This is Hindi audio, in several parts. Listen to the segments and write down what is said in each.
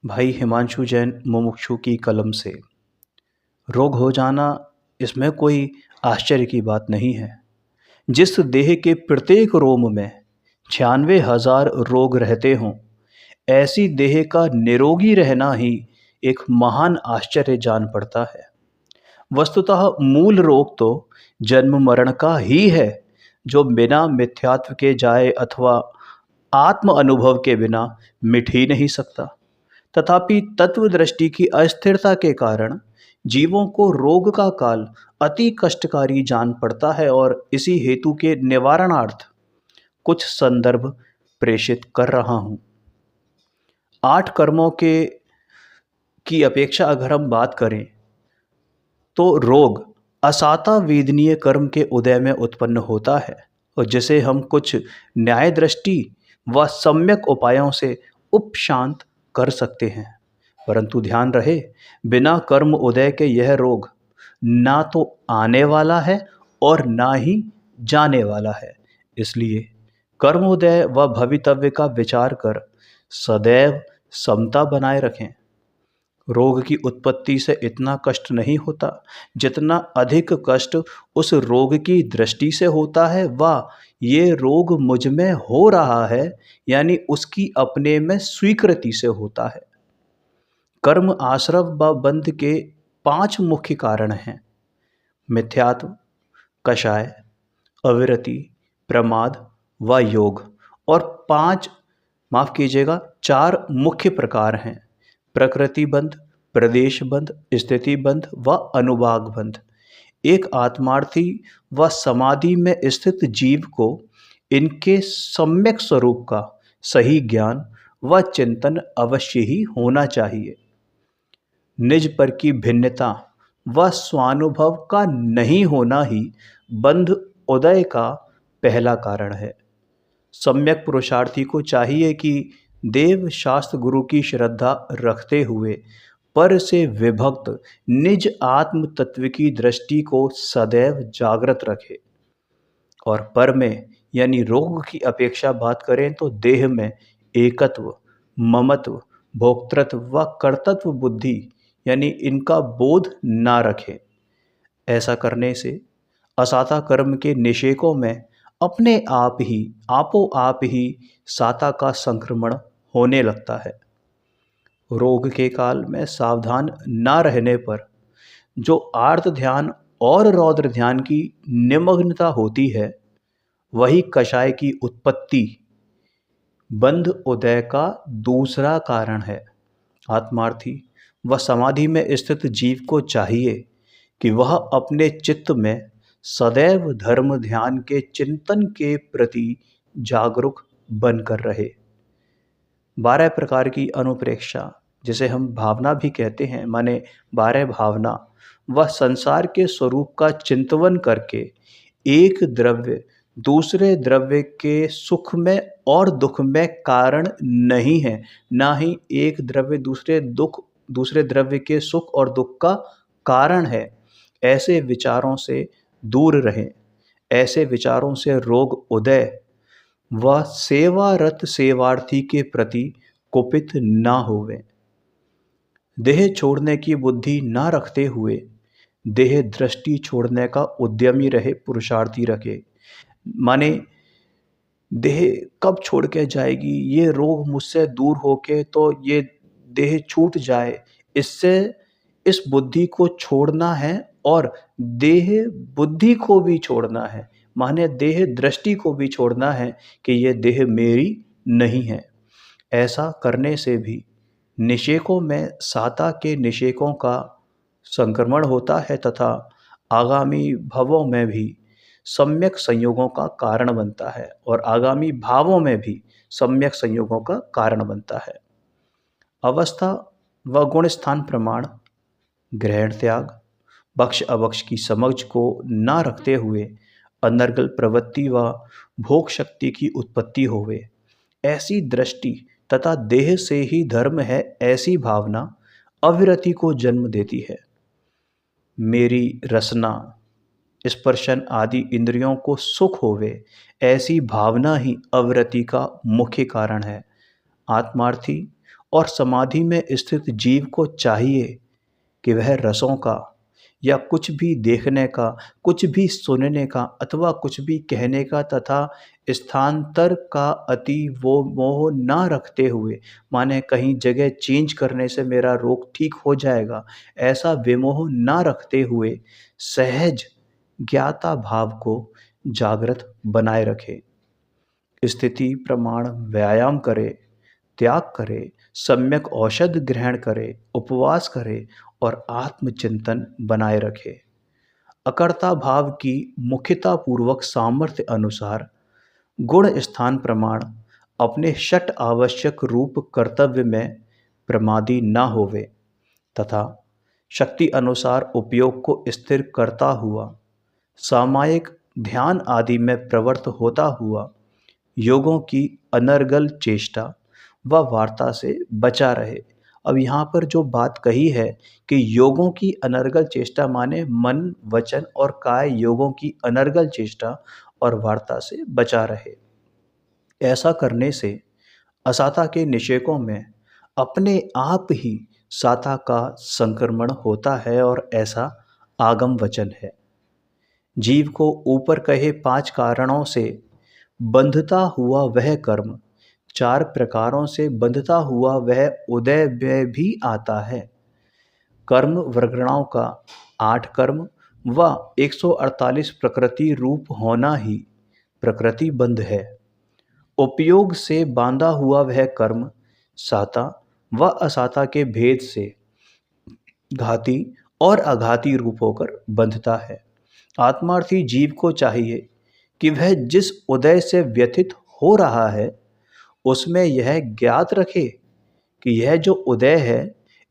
भाई हिमांशु जैन मुमुक्षु की कलम से। रोग हो जाना, इसमें कोई आश्चर्य की बात नहीं है। जिस देह के प्रत्येक रोम में 96,000 रोग रहते हों, ऐसी देह का निरोगी रहना ही एक महान आश्चर्य जान पड़ता है। वस्तुतः मूल रोग तो जन्म मरण का ही है, जो बिना मिथ्यात्व के जाए अथवा आत्म अनुभव के बिना मिट ही नहीं सकता। तथापि तत्व दृष्टि की अस्थिरता के कारण जीवों को रोग का काल अति कष्टकारी जान पड़ता है, और इसी हेतु के निवारणार्थ कुछ संदर्भ प्रेषित कर रहा हूँ। 8 कर्मों के की अपेक्षा अगर हम बात करें तो रोग असाता वेदनीय कर्म के उदय में उत्पन्न होता है, और जिसे हम कुछ न्याय दृष्टि व सम्यक उपायों से उपशांत कर सकते हैं। परंतु ध्यान रहे, बिना कर्म उदय के यह रोग ना तो आने वाला है और ना ही जाने वाला है। इसलिए कर्मोदय व भवितव्य का विचार कर सदैव समता बनाए रखें। रोग की उत्पत्ति से इतना कष्ट नहीं होता जितना अधिक कष्ट उस रोग की दृष्टि से होता है, व ये रोग मुझ में हो रहा है यानी उसकी अपने में स्वीकृति से होता है। कर्म आश्रव व बंध के 5 मुख्य कारण हैं: मिथ्यात्व, कषाय, अविरति, प्रमाद व योग। और 4 मुख्य प्रकार हैं: प्रकृति बंध, प्रदेश बंध, स्थिति बंध व अनुभाग बंध। एक आत्मार्थी व समाधि में स्थित जीव को इनके सम्यक स्वरूप का सही ज्ञान व चिंतन अवश्य ही होना चाहिए। निज पर की भिन्नता व स्वानुभव का नहीं होना ही बंध उदय का पहला कारण है। सम्यक पुरुषार्थी को चाहिए कि देव शास्त्र गुरु की श्रद्धा रखते हुए पर से विभक्त निज आत्म तत्व की दृष्टि को सदैव जागृत रखे। और पर में यानी रोग की अपेक्षा बात करें तो देह में एकत्व, ममत्व, भोक्तृत्व व कर्तृत्व बुद्धि यानी इनका बोध ना रखें। ऐसा करने से असाता कर्म के निषेकों में अपने आप ही साता का संक्रमण होने लगता है। रोग के काल में सावधान ना रहने पर जो आर्त ध्यान और रौद्र ध्यान की निमग्नता होती है, वही कषाय की उत्पत्ति बंध उदय का दूसरा कारण है। आत्मार्थी व समाधि में स्थित जीव को चाहिए कि वह अपने चित्त में सदैव धर्म ध्यान के चिंतन के प्रति जागरूक बनकर रहे। 12 प्रकार की अनुप्रेक्षा, जिसे हम भावना भी कहते हैं, माने 12 भावना व संसार के स्वरूप का चिंतन करके एक द्रव्य दूसरे द्रव्य के सुख में और दुख में कारण नहीं है, ना ही एक द्रव्य दूसरे द्रव्य के सुख और दुख का कारण है। ऐसे विचारों से दूर रहें। ऐसे विचारों से रोग उदय व सेवारत सेवार्थी के प्रति कुपित ना होवे। देह छोड़ने की बुद्धि ना रखते हुए देह दृष्टि छोड़ने का उद्यमी रहे, पुरुषार्थी रखे। माने देह कब छोड़ के जाएगी, ये रोग मुझसे दूर होके तो ये देह छूट जाए, इससे इस बुद्धि को छोड़ना है और देह बुद्धि को भी छोड़ना है, माने देह दृष्टि को भी छोड़ना है कि ये देह मेरी नहीं है। ऐसा करने से भी निषेकों में साता के निषेकों का संक्रमण होता है तथा आगामी भवों में भी सम्यक संयोगों का कारण बनता है, और आगामी भावों में भी सम्यक संयोगों का कारण बनता है। अवस्था व गुण स्थान प्रमाण, ग्रहण त्याग, बक्ष अबक्ष की समझ को ना रखते हुए अनर्गल प्रवृत्ति व भोग शक्ति की उत्पत्ति होवे। ऐसी दृष्टि तथा देह से ही धर्म है, ऐसी भावना अविरति को जन्म देती है। मेरी रसना, स्पर्शन आदि इंद्रियों को सुख होवे, ऐसी भावना ही अविरति का मुख्य कारण है। आत्मार्थी और समाधि में स्थित जीव को चाहिए कि वह रसों का या कुछ भी देखने का, कुछ भी सुनने का अथवा कुछ भी कहने का तथा स्थानांतर का अति वो मोह ना रखते हुए, माने कहीं जगह चेंज करने से मेरा रोग ठीक हो जाएगा, ऐसा विमोह ना रखते हुए सहज ज्ञाता भाव को जागृत बनाए रखे। स्थिति प्रमाण व्यायाम करे, त्याग करे, सम्यक औषध ग्रहण करे, उपवास करे और आत्मचिंतन बनाए रखे। अकर्ता भाव की मुख्यता पूर्वक सामर्थ्य अनुसार गुण स्थान प्रमाण अपने षट आवश्यक रूप कर्तव्य में प्रमादी न होवे तथा शक्ति अनुसार उपयोग को स्थिर करता हुआ सामायिक ध्यान आदि में प्रवृत्त होता हुआ योगों की अनर्गल चेष्टा व वार्ता से बचा रहे। अब यहाँ पर जो बात कही है कि योगों की अनर्गल चेष्टा माने मन, वचन और काय योगों की अनर्गल चेष्टा और वार्ता से बचा रहे। ऐसा करने से असाता के निषेकों में अपने आप ही साता का संक्रमण होता है और ऐसा आगम वचन है। जीव को ऊपर कहे 5 कारणों से बंधता हुआ वह कर्म 4 प्रकारों से बंधता हुआ वह उदय में भी आता है। कर्म वर्गणाओं का 8 कर्म व 148 प्रकृति रूप होना ही प्रकृति बंध है। उपयोग से बांधा हुआ वह कर्म साता व असाता के भेद से घाती और अघाती रूप होकर बंधता है। आत्मार्थी जीव को चाहिए कि वह जिस उदय से व्यथित हो रहा है उसमें यह ज्ञात रखे कि यह जो उदय है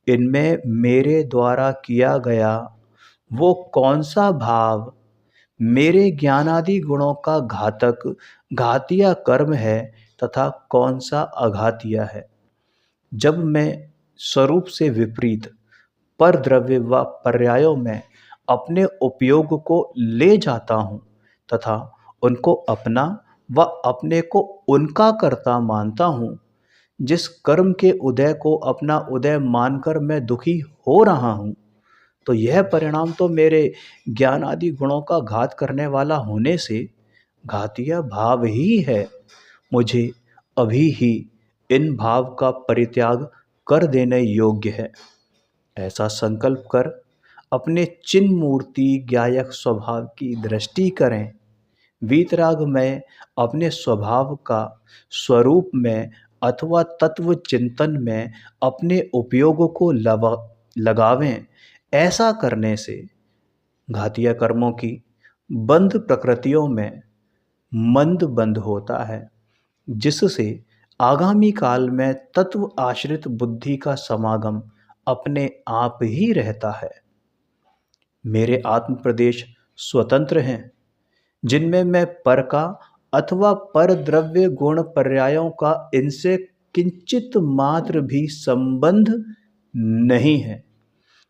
इनमें मेरे द्वारा किया गया वो कौन सा भाव मेरे ज्ञानादि गुणों का घातक घातिया कर्म है तथा कौन सा अघातिया है। जब मैं स्वरूप से विपरीत पर द्रव्य व पर्यायों में अपने उपयोग को ले जाता हूँ तथा उनको अपना व अपने को उनका कर्ता मानता हूँ, जिस कर्म के उदय को अपना उदय मानकर मैं दुखी हो रहा हूँ, तो यह परिणाम तो मेरे ज्ञान आदि गुणों का घात करने वाला होने से घातिया भाव ही है। मुझे अभी ही इन भाव का परित्याग कर देने योग्य है। ऐसा संकल्प कर अपने चिन्ह मूर्ति ज्ञायक स्वभाव की दृष्टि करें। वीतराग में अपने स्वभाव का स्वरूप में अथवा तत्व चिंतन में अपने उपयोग को लगावें। ऐसा करने से घातिया कर्मों की बंध प्रकृतियों में मंद बंद होता है, जिससे आगामी काल में तत्व आश्रित बुद्धि का समागम अपने आप ही रहता है। मेरे आत्म प्रदेश स्वतंत्र हैं, जिनमें मैं पर का अथवा पर द्रव्य गुण पर्यायों का इनसे किंचित मात्र भी संबंध नहीं है।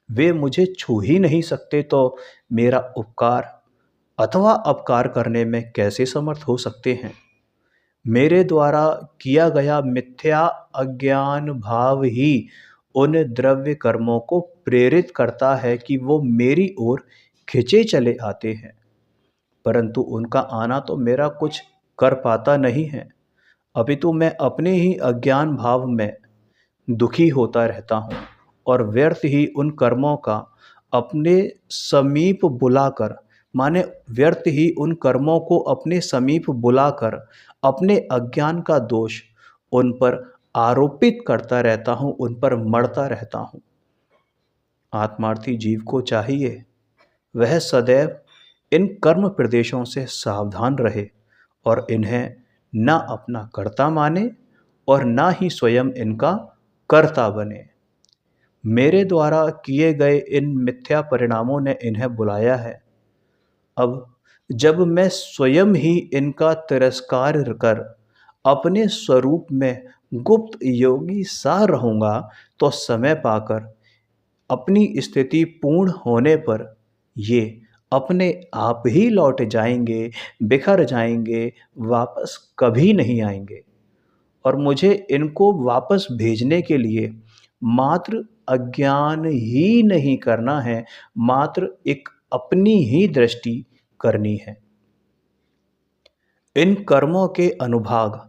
वे मुझे छू ही नहीं सकते तो मेरा उपकार अथवा अपकार करने में कैसे समर्थ हो सकते हैं। मेरे द्वारा किया गया मिथ्या अज्ञान भाव ही उन द्रव्य कर्मों को प्रेरित करता है कि वो मेरी ओर खिंचे चले आते हैं, परंतु उनका आना तो मेरा कुछ कर पाता नहीं है। अपितु मैं अपने ही अज्ञान भाव में दुखी होता रहता हूँ और व्यर्थ ही उन कर्मों का अपने समीप बुलाकर, माने व्यर्थ ही उन कर्मों को अपने समीप बुलाकर अपने अज्ञान का दोष उन पर आरोपित करता रहता हूँ, उन पर मढ़ता रहता हूँ। आत्मार्थी जीव को चाहिए वह सदैव इन कर्म प्रदेशों से सावधान रहे और इन्हें न अपना कर्ता माने और न ही स्वयं इनका कर्ता बने। मेरे द्वारा किए गए इन मिथ्या परिणामों ने इन्हें बुलाया है। अब जब मैं स्वयं ही इनका तिरस्कार कर अपने स्वरूप में गुप्त योगी सा रहूँगा तो समय पाकर अपनी स्थिति पूर्ण होने पर ये अपने आप ही लौट जाएंगे, बिखर जाएंगे, वापस कभी नहीं आएंगे। और मुझे इनको वापस भेजने के लिए मात्र अज्ञान ही नहीं करना है, मात्र एक अपनी ही दृष्टि करनी है। इन कर्मों के अनुभाग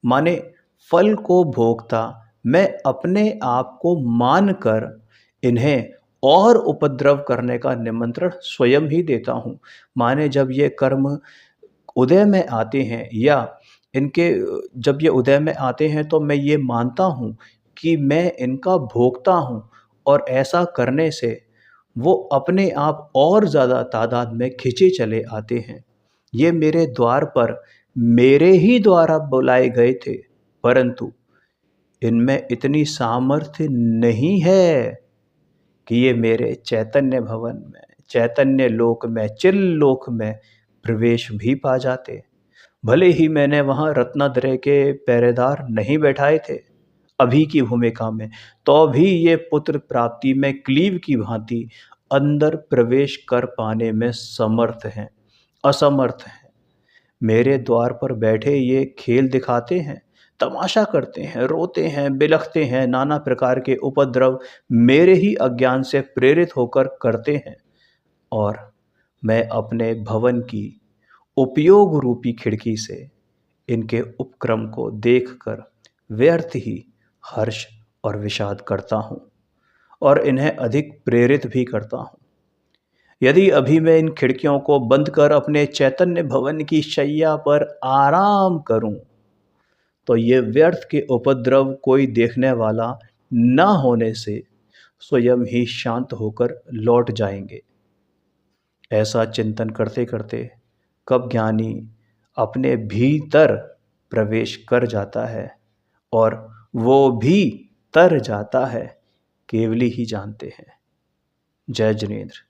माने फल को भोगता मैं अपने आप को मानकर इन्हें और उपद्रव करने का निमंत्रण स्वयं ही देता हूँ। माने जब ये कर्म उदय में आते हैं या इनके जब ये उदय में आते हैं तो मैं ये मानता हूँ कि मैं इनका भोगता हूँ और ऐसा करने से वो अपने आप और ज़्यादा तादाद में खिंचे चले आते हैं। ये मेरे द्वार पर मेरे ही द्वारा बुलाए गए थे, परंतु इनमें इतनी सामर्थ्य नहीं है कि ये मेरे चैतन्य भवन में, चैतन्य लोक में, चिल लोक में प्रवेश भी पा जाते। भले ही मैंने वहाँ रत्नाद्रय के पहरेदार नहीं बैठाए थे अभी की भूमिका में, तो भी ये पुत्र प्राप्ति में क्लीव की भांति अंदर प्रवेश कर पाने में समर्थ हैं, असमर्थ हैं। मेरे द्वार पर बैठे ये खेल दिखाते हैं, तमाशा करते हैं, रोते हैं, बिलखते हैं, नाना प्रकार के उपद्रव मेरे ही अज्ञान से प्रेरित होकर करते हैं और मैं अपने भवन की उपयोग रूपी खिड़की से इनके उपक्रम को देखकर व्यर्थ ही हर्ष और विषाद करता हूँ और इन्हें अधिक प्रेरित भी करता हूँ। यदि अभी मैं इन खिड़कियों को बंद कर अपने चैतन्य भवन की शैया पर आराम करूं, तो ये व्यर्थ के उपद्रव कोई देखने वाला न होने से स्वयं ही शांत होकर लौट जाएंगे। ऐसा चिंतन करते करते कब ज्ञानी अपने भीतर प्रवेश कर जाता है और वो भी तर जाता है, केवल ही जानते हैं। जय जिनेंद्र।